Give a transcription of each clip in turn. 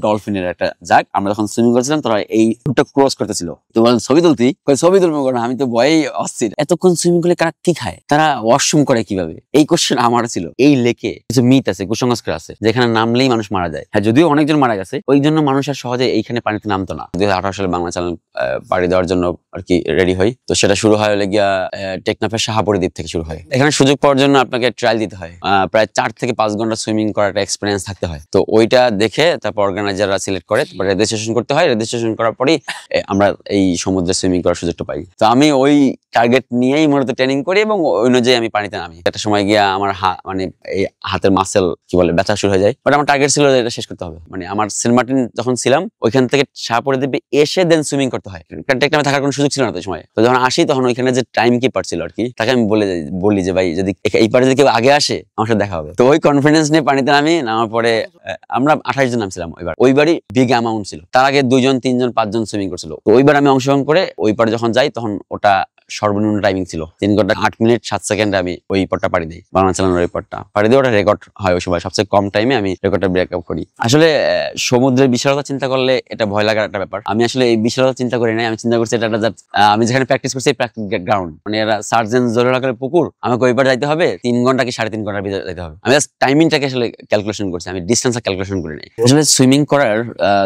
ডলফিনের একটা জাগ। আমরা যখন সুইমিং করছিলাম তোরা এই রুটটা ক্রস করতেছিল, তো বলেন ছবি তুলতি, ছবি তুলবো কারণ আমি তো ভয়েই অস্থির। এতক্ষণ সুইমিং করলে কারা কি খায়, তারা ওয়াশরুম করে কিভাবে, এই কোশ্চেন আমার ছিল। এই লেকে কিছু মিথ আছে, কুসংস্কার আছে, যেখানে নামলেই মানুষ মারা যায়। হ্যাঁ, যদিও অনেকজন মারা গেছে, ওই জন্য মানুষ আর সহজে এইখানে পানিতে নামতো না। 2018 সালে বাংলা চ্যানেল পাড়ি দেওয়ার জন্য আর কি রেডি হই, তো সেটা শুরু হয় হলে গিয়া টেকনাফের শাহাপুরি দ্বীপ থেকে শুরু হয়। এখানে সুযোগ পাওয়ার জন্য আপনাকে ট্রায়াল দিতে হয়, প্রায় 4 থেকে 5 ঘন্টা সুইমিং করার একটা এক্সপিরিয়েন্স থাকতে হয়। তো ওইটা দেখে তারপর অর্গানাইজাররা সিলেক্ট করে, তারপর রেজিস্ট্রেশন করতে হয়। রেজিস্ট্রেশন করার পরেই আমরা এই সমুদ্রে সুইমিং করার সুযোগটা পাই। তো আমি ওই টার্গেট নিয়েই মূলত ট্রেনিং করি এবং ওই অনুযায়ী আমি পানিতে নামি। একটা সময় গিয়া আমার মানে এই হাতের মাসেল কি বলে ব্যথা শুরু হয়ে যায়, বাট আমার টার্গেট ছিল যে এটা শেষ করতে হবে। মানে আমার সেন্ট মার্টিন যখন ছিলাম ওইখান থেকে শাহপুরে দ্বীপে এসে দেন সুইমিং করতে হয়, টেকনাফে থাকার কোনো সুযোগ ছিল না তো সময়। তো যখন আসি তখন ওইখানে যে টাইম কিপার ছিল আর কি, তাকে আমি বলি যে ভাই যদি এই পারে যদি কেউ আগে আসে আমার সাথে দেখা হবে। তো ওই কনফিডেন্স নিয়ে পানিতে নামি। নামার পরে আমরা 28 জন নামছিলাম ওইবারই বিগ অ্যামাউন্ট ছিল। তার আগে 2 জন 3 জন 5 জন সুইমিং করছিল। তো ওইবার আমি অংশগ্রহণ করে ওই পারে যখন যাই তখন ওটা সর্বনিম্ন টাইমিং ছিল 3 ঘন্টা 8 মিনিট 7 সেকেন্ডে আমি ওই পটটা পাড়ি দিই। বাংলা চ্যানেলের ওই পটটা পাড়ি দিয়ে ওটা রেকর্ড হয় ওই সময়, সবচেয়ে কম টাইমে আমি রেকর্ডটা ব্রেক আপ করি। আসলে সমুদ্রের বিশালতা চিন্তা করলে এটা ভয় লাগার একটা ব্যাপার। আমি আসলে এই বিশালতা চিন্তা করি নাই, আমি চিন্তা করছি এটা আমি যেখানে প্র্যাকটিস করছি প্র্যাকটিস গ্রাউন্ড, মানে এরা সার্জেন জোরে লাগালে পুকুর, আমাকে ওই পারে যাইতে হবে 3 ঘন্টা কি 3.5 ঘন্টার ভিতরে যাইতে হবে। আমি জাস্ট টাইমিংটাকে আসলে ক্যালকুলেশন করছি, আমি ডিস্টেন্সটা ক্যালকুলেশন করি নাই। আসলে সুইমিং করার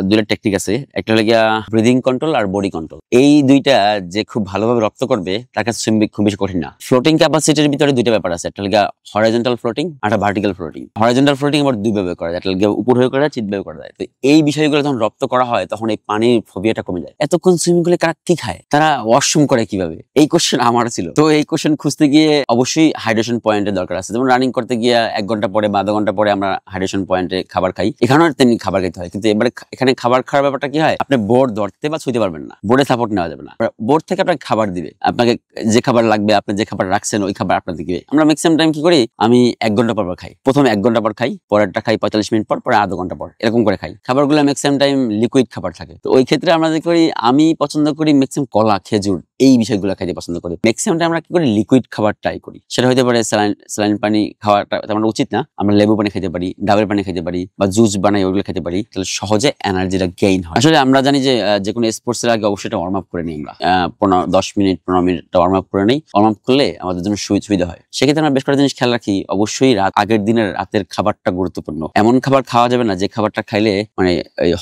দুইটা টেকনিক আছে, একটা হলো গিয়া ব্রিদিং কন্ট্রোল আর বডি কন্ট্রোল। এই দুইটা যে খুব ভালোভাবে রপ্ত করবে তার কাছে সুইমিং খুব বেশি কঠিন না। ফ্লোটিং ক্যাপাসিটির ভিতরে দুইটা ব্যাপার আছে, একটা হলো গিয়া হরাইজন্টাল ফ্লোটিং আর একটা ভার্টিক্যাল ফ্লোটিং। হরাইজন্টাল ফ্লোটিং আবার দুই ভাবে করা যায়, একটা হলো গিয়া উপর হয়ে করা যায়, চিৎভাবে করা যায়। তো এই বিষয়গুলো যখন রপ্ত করা হয় তখন এই পানির ফোবিয়াটা কমে যায়। এতক্ষণ সুইমিং করলে কারা কি খায়, তারা ওয়াশরুম করে কিভাবে, এই কোশ্চেন আমার ছিল। তো এই কোশ্চেন খুঁজতে গিয়ে অবশ্যই হাইড্রেশন পয়েন্টের দরকার আছে। যেমন রানিং করতে গিয়ে 1 ঘন্টা পরে বা আধা ঘন্টা পরে আমরা হাইড্রেশন পয়েন্টে খাবার খাই, এখানেও তেমনি খাবার খেতে হয়। কিন্তু এবারে এখানে খাবার খাওয়ার ব্যাপারটা কি হয়, আপনি বোর্ড ধরতে বা ছুঁতে পারবেন না, বোর্ডে সাপোর্ট নেওয়া যাবে না। বোর্ড থেকে আপনাকে খাবার দিবে, আপনাকে যে খাবার লাগবে, আপনি যে খাবার রাখছেন ওই খাবার আপনাদের দিবে। আমরা ম্যাক্সিমাম টাইম কি করি, আমি 1 ঘন্টা পর খাই। প্রথমে 1 ঘন্টা পর খাই, পরেরটা খাই 45 মিনিট পর, পরে আধা ঘন্টা পর, এরকম করে খাই। খাবারগুলো ম্যাক্সিমাম টাইম লিকুইড খাবার থাকে। তো ওই ক্ষেত্রে আমরা যে করি, আমি পছন্দ করি ম্যাক্সিমাম কলা, খেজুর, এই বিষয়গুলো খাইতে পছন্দ করি। ম্যাক্সিমাম টাইম আমরা কি করি, লিকুইড খাবার ট্রাই করি। সেটা হতে পারে স্যালাইন পানি খাওয়াটা তেমন উচিত না, আমরা লেবু পানি খেতে পারি, ডাবের পানি খেতে পারি, বা জুস বানাই ওইগুলো খেতে পারি, তাহলে সহজে এনার্জিটা গেইন হয়। আসলে আমরা জানি যে কোনো স্পোর্টস এর আগে অবশ্যই ওয়ার্ম আপ করে নিই আমরা, 10 মিনিট 15 মিনিট ওয়ার্ম আপ করে নিই। ওয়ার্ম আপ করলে আমাদের জন্য সুবিধা হয়। সেক্ষেত্রে আমরা বেশ কয়েকটা জিনিস খেয়াল রাখি। অবশ্যই আগের দিনের রাতের খাবারটা গুরুত্বপূর্ণ। এমন খাবার খাওয়া যাবে না যে খাবারটা খাইলে মানে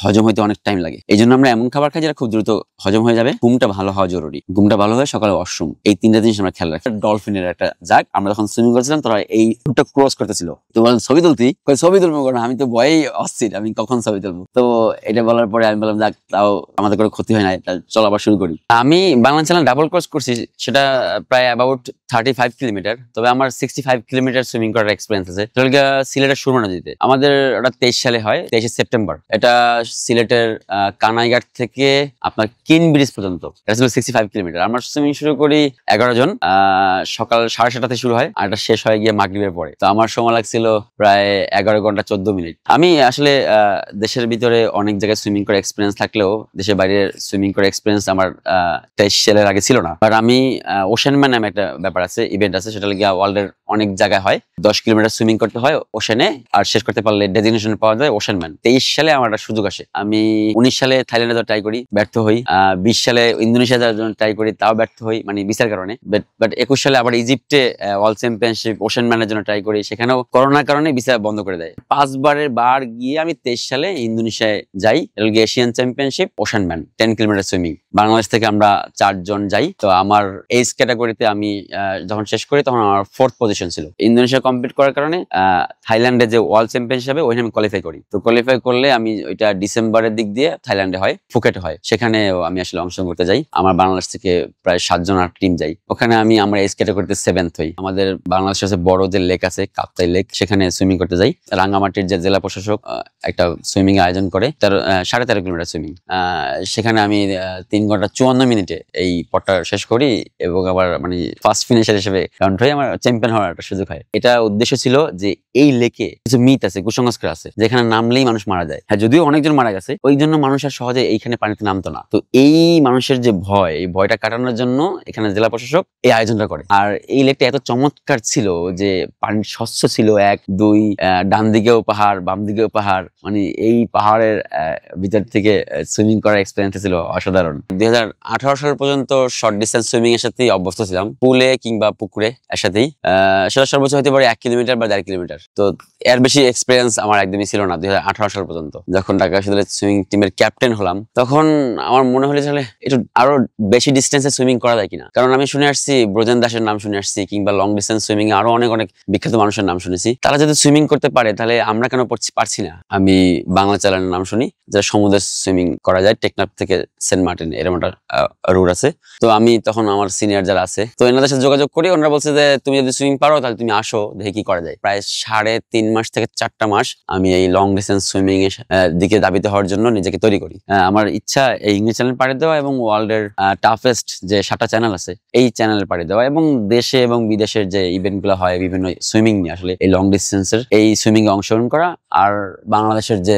হজম হইতে অনেক টাইম লাগে। এই জন্য আমরা এমন খাবার খাই যেটা খুব দ্রুত হজম হয়ে যাবে। ঘুমটা ভালো হওয়া জরুরি, ঘুমটা ভালো হয়ে সকালে ওয়াশরুম, এই 3টা জিনিস আমরা খেয়াল রাখি। ডলফিনের একটা জাগ, আমরা যখন সুইমিং করছিলাম তোরা এই রুটটা ক্রস করতেছিল, তো বলেন ছবি তুলতি, ছবি তুলবো কারণ আমি তো ভয়েই অস্থির, আমি কখন ছবি তুলবো। তো এটা বলার পরে আমি বললাম যাক, তাও আমাদের কোনো ক্ষতি হয় না, চল আবার শুরু করি। আমি বাংলা চ্যানেল ডাবল ক্রস করছি, সেটা প্রায় অ্যাবাউট 35 কিলোমিটার। তবে আমার 65 কিলোমিটার সুইমিং করার এক্সপিরিয়েন্স আছে। সিলেটের সুরমা নদীতে, আমাদের ওটা 23 সালে হয়, 23 সেপ্টেম্বর। এটা সিলেটের কানাইঘাট থেকে আপনার কিন ব্রিজ পর্যন্ত, এটা ছিল 65 কিলোমিটার। আমরা সুইমিং শুরু করি 11 জন, সকাল 7:30 শেষ হয় আর এটা শেষ হয়ে গিয়ে মাগরিবের পরে। তো আমার সময় লাগছিল প্রায় 11 ঘন্টা 14 মিনিট। আমি আসলে দেশের ভিতরে অনেক জায়গায় সুইমিং করে এক্সপিরিয়েন্স থাকলেও দেশের বাইরে সুইমিং করে এক্সপিরিয়েন্স আমার 23 সালের আগে ছিল না। আর আমি ওশেন ম্যান নামে একটা ব্যাপার আছে, ইভেন্ট আছে, সেটা গিয়ে ওয়ার্ল্ডের অনেক জায়গায় হয়। 10 কিলোমিটার সুইমিং করতে হয় ওশেনে, আর শেষ করতে পারলে ডেজিগনেশন পাওয়া যায় ওশেন ম্যান। 23 সালে আমার একটা সুযোগ আসে। আমি 19 সালে থাইল্যান্ডে ট্রাই করি, ব্যর্থ হই। 20 সালে ইন্দোনেশিয়া যাওয়ার জন্য ট্রাই করি, তাও ব্যর্থ হই, মানে ভিসার কারণে। বাট 21 সালে আবার ইজিপ্টে ওয়ার্ল্ড চ্যাম্পিয়নশিপ ওশেন ম্যানের জন্য ট্রাই করি, সেখানেও করোনার কারণে ভিসা বন্ধ করে দেয়। 5 বারের বার গিয়ে আমি 23 সালে ইন্দোনেশিয়ায় যাই, Asian championship ocean man 10 kilometre swimming. Bangladesh থেকে আমরা 4 জন যাই। তো আমার এজ ক্যাটাগরিতে আমি যখন শেষ করি তখন আমার 4th পজিশন ছিল। ইন্দোনেশিয়া কমপ্লিট করার কারণে থাইল্যান্ডে যে ওয়ার্ল্ড চ্যাম্পিয়নশিপ হবে ওইখানে আমি কোয়ালিফাই করি। তো কোয়ালিফাই করলে আমি ওইটা ডিসেম্বরের দিক দিয়ে থাইল্যান্ডে হয়, ফুকেটে হয়, সেখানে আমি আসলে অংশগ্রহণ করতে যাই। আমার বাংলাদেশ থেকে প্রায় 7 জন আর টিম যাই। ওখানে আমি আমার এজ ক্যাটাগরিতে 7th হই। আমাদের বাংলাদেশের বড় যে লেক আছে কাপ্তাই লেক, সেখানে সুইমিং করতে যাই। রাঙ্গামাটির যে জেলা প্রশাসক একটা সুইমিং আয়োজন করে, তার 13.5 কিলোমিটার সুইমিং, সেখানে আমি 3 ঘন্টা 54 মিনিটে এই পটটা শেষ করি এবং আবার মানে ফার্স্ট ফিনিশার হিসেবে কাউন্ট হয়ে আমার চ্যাম্পিয়ন হওয়ার একটা সুযোগ হয়। এটা উদ্দেশ্য ছিল যে এই লেকে কিছু মিথ আছে, কুসংস্কার আছে, যেখানে নামলেই মানুষ মারা যায়। হ্যাঁ, যদিও অনেকজন মারা গেছে, ওই জন্য মানুষ আর সহজে এইখানে পানিতে নামতো না। তো এই মানুষের যে ভয়, এই ভয়টা কাটানোর জন্য এখানে জেলা প্রশাসক এই আয়োজনটা করে। আর এই লেকটা এত চমৎকার ছিল যে পানি স্বচ্ছ ছিল, 1 2 ডান দিকেও পাহাড়, বাম দিকেও পাহাড়, মানে এই পাহাড়ের ভিতর থেকে সুইমিং করার এক্সপেরিয়েন্স ছিল অসাধারণ। 2018 সাল পর্যন্ত শর্ট ডিস্টেন্স সুইমিং এর সাথেই অভ্যস্ত ছিলাম, পুলে কিংবা পুকুরে এর সাথেই। সেটা সর্বোচ্চ হতে পারে 1 কিলোমিটার বা 1.5 কিলোমিটার। তো এর বেশি এক্সপিরিয়েন্স আমার একদমই ছিল না 2018 সাল পর্যন্ত। যখন ঢাকা বিশ্ববিদ্যালয়ের সুইমিং টিমের ক্যাপ্টেন হলাম তখন আমার মনে হলো যে একটু আরো বেশি ডিস্টেন্সে সুইমিং করা যায় কিনা। কারণ আমি শুনে আসছি ব্রজেন দাসের নাম শুনে আসছি, কিংবা লং ডিস্টেন্স সুইমিং এ আরো অনেক অনেক বিখ্যাত মানুষের নাম শুনেছি। তারা যদি সুইমিং করতে পারে তাহলে আমরা কেন পারছি না। আমি বাংলা চ্যানেলের নাম শুনি যে সমুদ্রে সুইমিং করা যায়, টেকনাফ থেকে সেন্ট মার্টিন এরকম একটা রুট আছে। তো আমি তখন আমার সিনিয়র যারা আছে তো এনাদের সাথে যোগাযোগ করি, ওনারা বলছে যে তুমি যদি সুইমিং পারো তাহলে তুমি আসো, দেখি কি করা যায়। প্রায় 3.5 মাস থেকে 4টা মাস আমি এই লং ডিস্টেন্স সুইমিং এর দিকে দাবিত হওয়ার জন্য নিজেকে তৈরি করি। আমার ইচ্ছা এই ইংলিশ চ্যানেল পাড়ি দেওয়া এবং ওয়ার্ল্ডের টাফেস্ট যে 7টা চ্যানেল আছে এই চ্যানেলে পাড়ি দেওয়া, এবং দেশে এবং বিদেশের যে ইভেন্ট গুলো হয় বিভিন্ন সুইমিং নিয়ে, আসলে এই লং ডিস্টেন্সের এই সুইমিং এ অংশগ্রহণ করা, আর বাংলাদেশের যে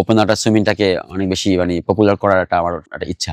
ওপেন ওয়াটার সুইমিংটাকে অনেক বেশি মানে পপুলার করার একটা আমার একটা ইচ্ছা।